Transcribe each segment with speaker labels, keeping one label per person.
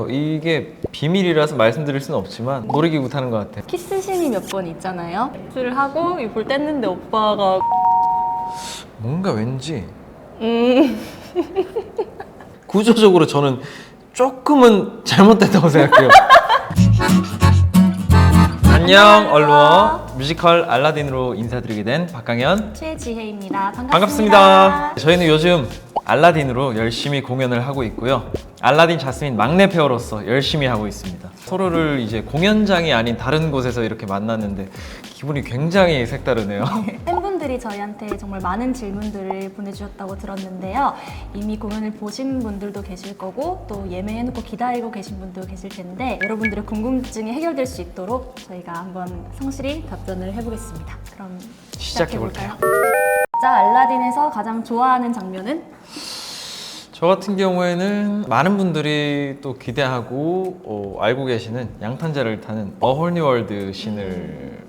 Speaker 1: 같아요. 이게 비밀이라서 말씀드릴 수는 없지만 놀이기구 타는 것 같아요.
Speaker 2: 키스신이 몇 번 있잖아요. 키스를 하고 볼 뗐는데 오빠가
Speaker 1: 뭔가 왠지 구조적으로 저는 조금은 잘못됐다고 생각해요. 안녕 얼루어 뮤지컬 알라딘으로 인사드리게 된 박강현
Speaker 2: 최지혜입니다.
Speaker 1: 반갑습니다. 저희는 요즘 알라딘으로 열심히 공연을 하고 있고요. 알라딘 자스민 막내 페어로서 열심히 하고 있습니다. 서로를 이제 공연장이 아닌 다른 곳에서 이렇게 만났는데 기분이 굉장히 색다르네요.
Speaker 2: 팬분들이 저희한테 정말 많은 질문들을 보내주셨다고 들었는데요. 이미 공연을 보신 분들도 계실 거고 또 예매해놓고 기다리고 계신 분도 계실 텐데 여러분들의 궁금증이 해결될 수 있도록 저희가 한번 성실히 답변을 해보겠습니다. 그럼 시작해볼까요? 자, 알라딘에서 가장 좋아하는 장면은?
Speaker 1: 저 같은 경우에는 많은 분들이 또 기대하고 알고 계시는 양탄자를 타는 A Whole New World 씬을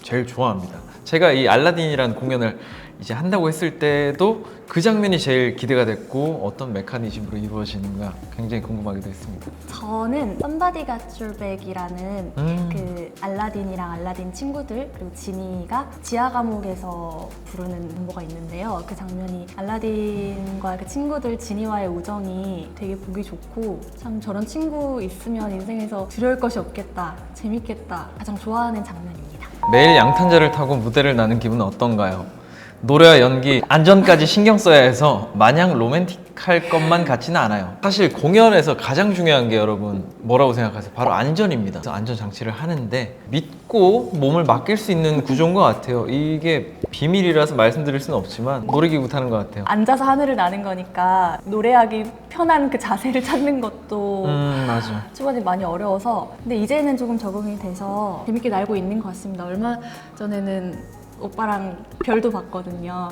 Speaker 1: 제일 좋아합니다. 제가 이 알라딘이라는 공연을 이제 한다고 했을 때도 그 장면이 제일 기대가 됐고 어떤 메커니즘으로 이루어지는가 굉장히 궁금하기도 했습니다.
Speaker 2: 저는 Somebody Got Your Back이라는 그 알라딘이랑 알라딘 친구들 그리고 지니가 지하 감옥에서 부르는 넘버가 있는데요. 그 장면이 알라딘과 그 친구들 지니와의 우정이 되게 보기 좋고 참 저런 친구 있으면 인생에서 두려울 것이 없겠다, 재밌겠다 가장 좋아하는 장면입니다.
Speaker 1: 매일 양탄자를 타고 무대를 나는 기분은 어떤가요? 노래와 연기, 안전까지 신경 써야 해서 마냥 로맨틱할 것만 같지는 않아요. 사실 공연에서 가장 중요한 게 여러분 뭐라고 생각하세요? 바로 안전입니다. 그래서 안전장치를 하는데 믿고 몸을 맡길 수 있는 구조인 것 같아요. 이게 비밀이라서 말씀드릴 수는 없지만 놀이기구 타는 것 같아요.
Speaker 2: 앉아서 하늘을 나는 거니까 노래하기 편한 그 자세를 찾는 것도
Speaker 1: 맞아.
Speaker 2: 초반에 많이 어려워서 근데 이제는 조금 적응이 돼서 재밌게 날고 있는 것 같습니다. 얼마 전에는 오빠랑 별도 봤거든요.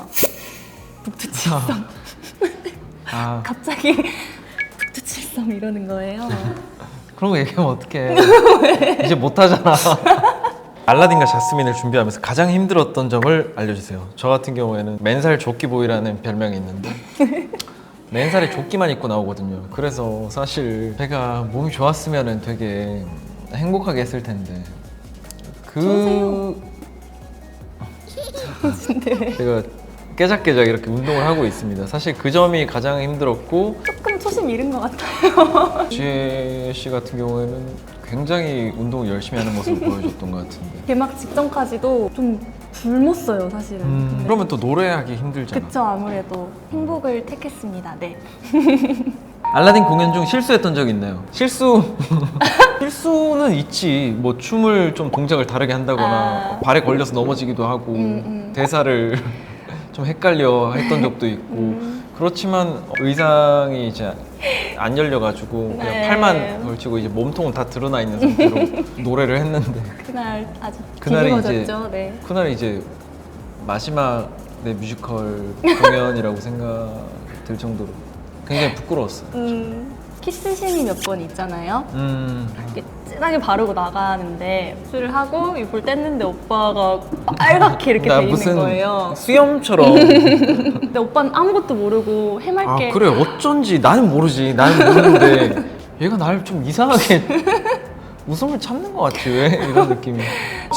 Speaker 2: 북두칠성.
Speaker 1: 아,
Speaker 2: 갑자기 북두칠성 이러는 거예요.
Speaker 1: 그런 거 얘기하면 어떡해. 이제 못하잖아. 알라딘과 자스민을 준비하면서 가장 힘들었던 점을 알려주세요. 저 같은 경우에는 맨살 조끼보이라는 별명이 있는데 맨살에 조끼만 입고 나오거든요. 그래서 사실 제가 몸이 좋았으면 되게 행복하게 했을 텐데 제가 깨작깨작 이렇게 운동을 하고 있습니다. 사실 그 점이 가장 힘들었고
Speaker 2: 조금 초심 잃은 것 같아요.
Speaker 1: 지혜 씨 같은 경우에는 굉장히 운동을 열심히 하는 모습을 보여줬던 것 같은데
Speaker 2: 개막 직전까지도 좀 굶었어요, 사실은. 근데
Speaker 1: 그러면 또 노래하기 힘들잖아.
Speaker 2: 그쵸, 아무래도 행복을 택했습니다. 네.
Speaker 1: 알라딘 공연 중 실수했던 적 있나요? 실수는 있지. 뭐 춤을 좀 동작을 다르게 한다거나 발에 걸려서 넘어지기도 하고 대사를 좀 헷갈려 했던 적도 있고 그렇지만 의상이 이제 안 열려가지고 그냥
Speaker 2: 네.
Speaker 1: 팔만 걸치고 이제 몸통은 다 드러나 있는 상태로 노래를 했는데
Speaker 2: 그날 아주
Speaker 1: 그날이
Speaker 2: 뒤집어졌죠. 네.
Speaker 1: 그날이 이제 마지막 내 뮤지컬 공연이라고 생각 들 정도로 굉장히 부끄러웠어요.
Speaker 2: 키스신이 몇 번 있잖아요. 이렇게 진하게 바르고 나가는데 술을 하고 볼 뗐는데 오빠가 빨갛게 이렇게
Speaker 1: 나
Speaker 2: 돼 있는
Speaker 1: 무슨
Speaker 2: 거예요.
Speaker 1: 수염처럼.
Speaker 2: 근데 오빠는 아무것도 모르고 해맑게
Speaker 1: 아 그래 어쩐지 나는 모르지. 나는 모르는데 얘가 나를 좀 이상하게 웃음을 참는 것 같지 왜 이런 느낌이.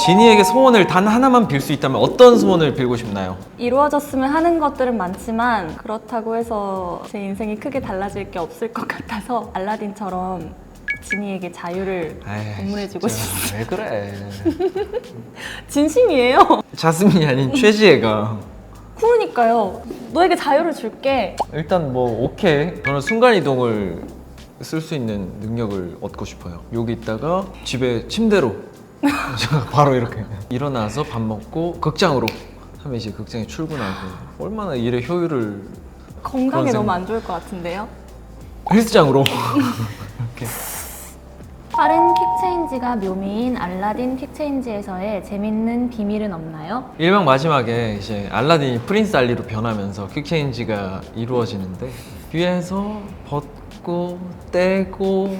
Speaker 1: 지니에게 소원을 단 하나만 빌 수 있다면 어떤 소원을 빌고 싶나요?
Speaker 2: 이루어졌으면 하는 것들은 많지만 그렇다고 해서 제 인생이 크게 달라질 게 없을 것 같아서 알라딘처럼 지니에게 자유를 공문해주고 싶어요.
Speaker 1: 왜 그래?
Speaker 2: 진심이에요.
Speaker 1: 자스민이 아닌 최지혜가
Speaker 2: 그러니까요. 너에게 자유를 줄게.
Speaker 1: 일단 뭐 오케이. 저는 순간이동을 쓸 수 있는 능력을 얻고 싶어요. 여기 있다가 집에 침대로 바로 이렇게 일어나서 밥 먹고 극장으로 하면 이제 극장에 출근하고 얼마나 일의 효율을
Speaker 2: 건강에
Speaker 1: 그런
Speaker 2: 너무 안 좋을 것 같은데요?
Speaker 1: 헬스장으로 이렇게.
Speaker 2: 빠른 퀵체인지가 묘미인 알라딘 퀵체인지에서의 재밌는 비밀은 없나요?
Speaker 1: 일방 마지막에 이제 알라딘이 프린스 알리로 변하면서 퀵체인지가 이루어지는데 뒤에서 벗고 떼고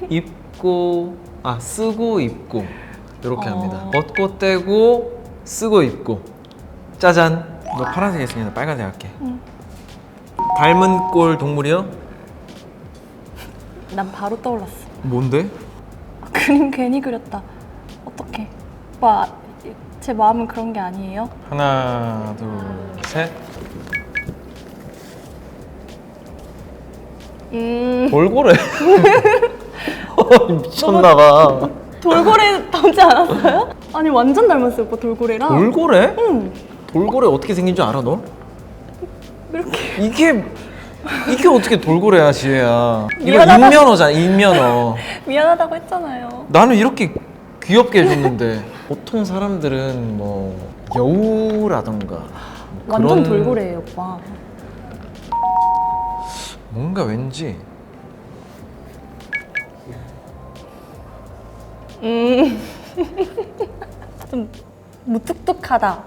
Speaker 1: 입고 쓰고 입고 이렇게 합니다. 벗고 떼고 쓰고 입고 짜잔. 너 파란색 했으니까 빨간색 할게. 닮은 꼴 동물이요?
Speaker 2: 난 바로 떠올랐어.
Speaker 1: 뭔데?
Speaker 2: 그림 괜히 그렸다. 어떡해. 오빠, 제 마음은 그런 게 아니에요?
Speaker 1: 하나, 둘, 셋. 돌고래. 미쳤나봐.
Speaker 2: 돌고래 닮지 않았어요? 아니 완전 닮았어요 오빠 돌고래랑.
Speaker 1: 돌고래?
Speaker 2: 응.
Speaker 1: 돌고래 어떻게 생긴 줄 알아 너?
Speaker 2: 이렇게.
Speaker 1: 이게 어떻게 돌고래야 지혜야. 이거
Speaker 2: 미안하다.
Speaker 1: 인면허잖아 인면허.
Speaker 2: 미안하다고 했잖아요.
Speaker 1: 나는 이렇게 귀엽게 해줬는데 보통 사람들은 뭐 여우라던가 뭐
Speaker 2: 완전
Speaker 1: 그런
Speaker 2: 돌고래예요 오빠.
Speaker 1: 뭔가 왠지
Speaker 2: 좀 무뚝뚝하다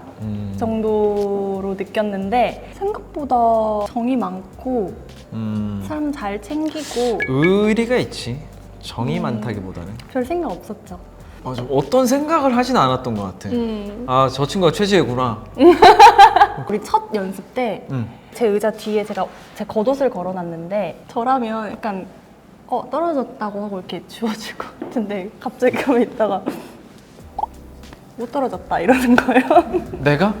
Speaker 2: 정도로 느꼈는데 생각보다 정이 많고 사람 잘 챙기고
Speaker 1: 의리가 있지. 정이 많다기보다는
Speaker 2: 별 생각 없었죠.
Speaker 1: 맞아. 어떤 생각을 하진 않았던 것 같아. 아, 저 친구가 최지혜구나.
Speaker 2: 우리 첫 연습 때 제 의자 뒤에 제가 제 겉옷을 걸어놨는데 저라면 약간 떨어졌다고 하고 이렇게 주워줄 것 같은데 갑자기 가만히 있다가 못 떨어졌다 이러는 거예요.
Speaker 1: 내가?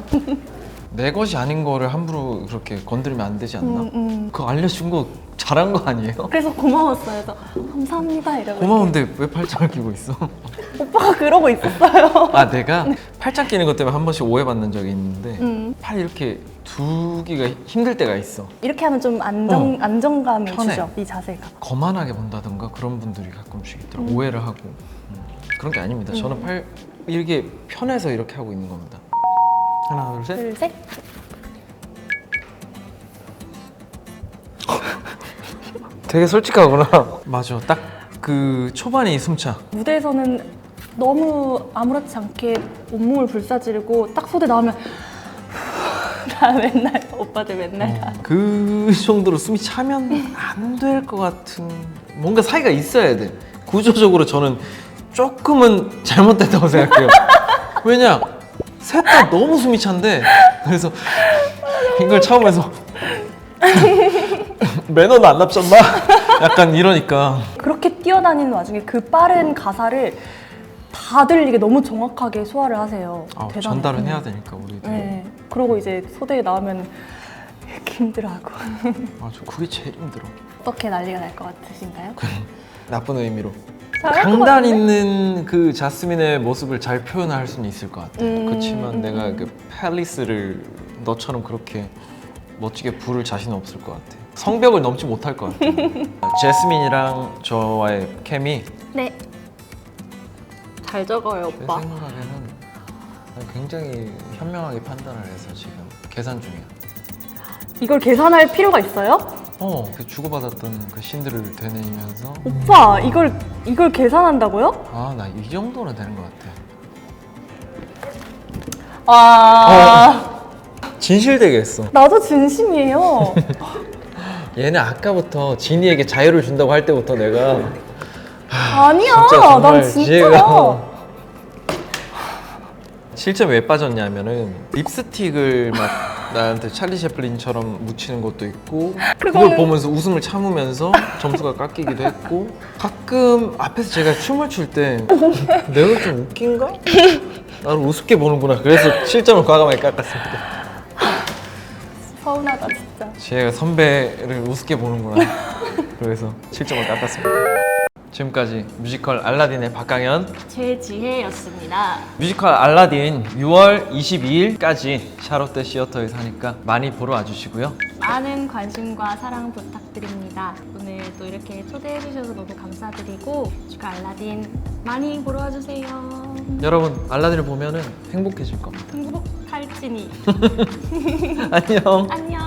Speaker 1: 내 것이 아닌 거를 함부로 그렇게 건드리면 안 되지 않나? 그거 알려준 거 잘한 거 아니에요?
Speaker 2: 그래서 고마웠어요. 그래서 감사합니다 이러고.
Speaker 1: 고마운데 왜 팔짱을 끼고 있어?
Speaker 2: 오빠가 그러고 있었어요.
Speaker 1: 아, 내가 팔짱 끼는 것 때문에 한 번씩 오해받는 적이 있는데 팔 이렇게 두기가 힘들 때가 있어.
Speaker 2: 이렇게 하면 좀 안정감을
Speaker 1: 편해.
Speaker 2: 주죠, 이 자세가.
Speaker 1: 거만하게 본다던가 그런 분들이 가끔씩 있더라고. 오해를 하고. 그런 게 아닙니다. 저는 팔 이렇게 편해서 이렇게 하고 있는 겁니다. 하나, 둘, 셋.
Speaker 2: 둘, 셋.
Speaker 1: 되게 솔직하구나. 맞아. 딱 그 초반이 숨차.
Speaker 2: 무대에서는 너무 아무렇지 않게 온몸을 불사지르고 딱 소대 나오면 나 맨날 오빠들 맨날 다.
Speaker 1: 그 정도로 숨이 차면 안 될 것 같은 뭔가 사이가 있어야 돼. 구조적으로 저는 조금은 잘못됐다고 생각해요. 왜냐? 셋 다 너무 숨이 찬데 그래서 이걸 참으면서 매너는 안 납셨나? 약간 이러니까
Speaker 2: 그렇게 뛰어다니는 와중에 그 빠른 가사를 다 들리게 너무 정확하게 소화를 하세요. 대단해요.
Speaker 1: 전달은 해야 되니까 우리도.
Speaker 2: 네. 그러고 이제 소대에 나오면 이렇게 힘들어하고.
Speaker 1: 맞아. 그게 제일 힘들어.
Speaker 2: 어떻게 난리가 날 것 같으신가요?
Speaker 1: 나쁜 의미로.
Speaker 2: 잘할 것
Speaker 1: 강단
Speaker 2: 같은데?
Speaker 1: 있는 그 자스민의 모습을 잘 표현할 수는 있을 것 같아. 그렇지만 내가 그 팰리스를 너처럼 그렇게 멋지게 부를 자신은 없을 것 같아. 성벽을 넘지 못할 것 같아. 제스민이랑 저와의 케미
Speaker 2: 네. 잘 적어요,
Speaker 1: 제
Speaker 2: 오빠.
Speaker 1: 생각에는 굉장히 현명하게 판단을 해서 지금 계산 중이야.
Speaker 2: 이걸 계산할 필요가 있어요?
Speaker 1: 그 주고받았던 그 신들을 되뇌이면서
Speaker 2: 오빠, 이걸 계산한다고요?
Speaker 1: 아, 나 이 정도는 되는 것 같아.
Speaker 2: 아,
Speaker 1: 진실되게 했어.
Speaker 2: 나도 진심이에요.
Speaker 1: 얘는 아까부터 진이에게 자유를 준다고 할 때부터 내가
Speaker 2: 아니야,
Speaker 1: 진짜 정말
Speaker 2: 난 진짜.
Speaker 1: 지혜가 실점 왜 빠졌냐면은 립스틱을 막 나한테 찰리 채플린처럼 묻히는 것도 있고 그걸
Speaker 2: 그거는-
Speaker 1: 보면서 웃음을 참으면서 점수가 깎이기도 했고 가끔 앞에서 제가 춤을 출 때 내가 좀 웃긴가? 나를 우습게 보는구나. 그래서 실점을 과감하게 깎았습니다.
Speaker 2: 서운하다, 진짜.
Speaker 1: 지혜가 선배를 우습게 보는구나. 그래서 실점을 깎았습니다. 지금까지 뮤지컬 알라딘의 박강현,
Speaker 2: 최지혜였습니다.
Speaker 1: 뮤지컬 알라딘 6월 22일까지 샤롯데 시어터에서 하니까 많이 보러 와주시고요.
Speaker 2: 많은 관심과 사랑 부탁드립니다. 오늘 또 이렇게 초대해주셔서 너무 감사드리고 뮤지컬 알라딘 많이 보러 와주세요.
Speaker 1: 여러분 알라딘을 보면은 행복해질 겁니다.
Speaker 2: 행복할지니.
Speaker 1: 안녕.
Speaker 2: 안녕.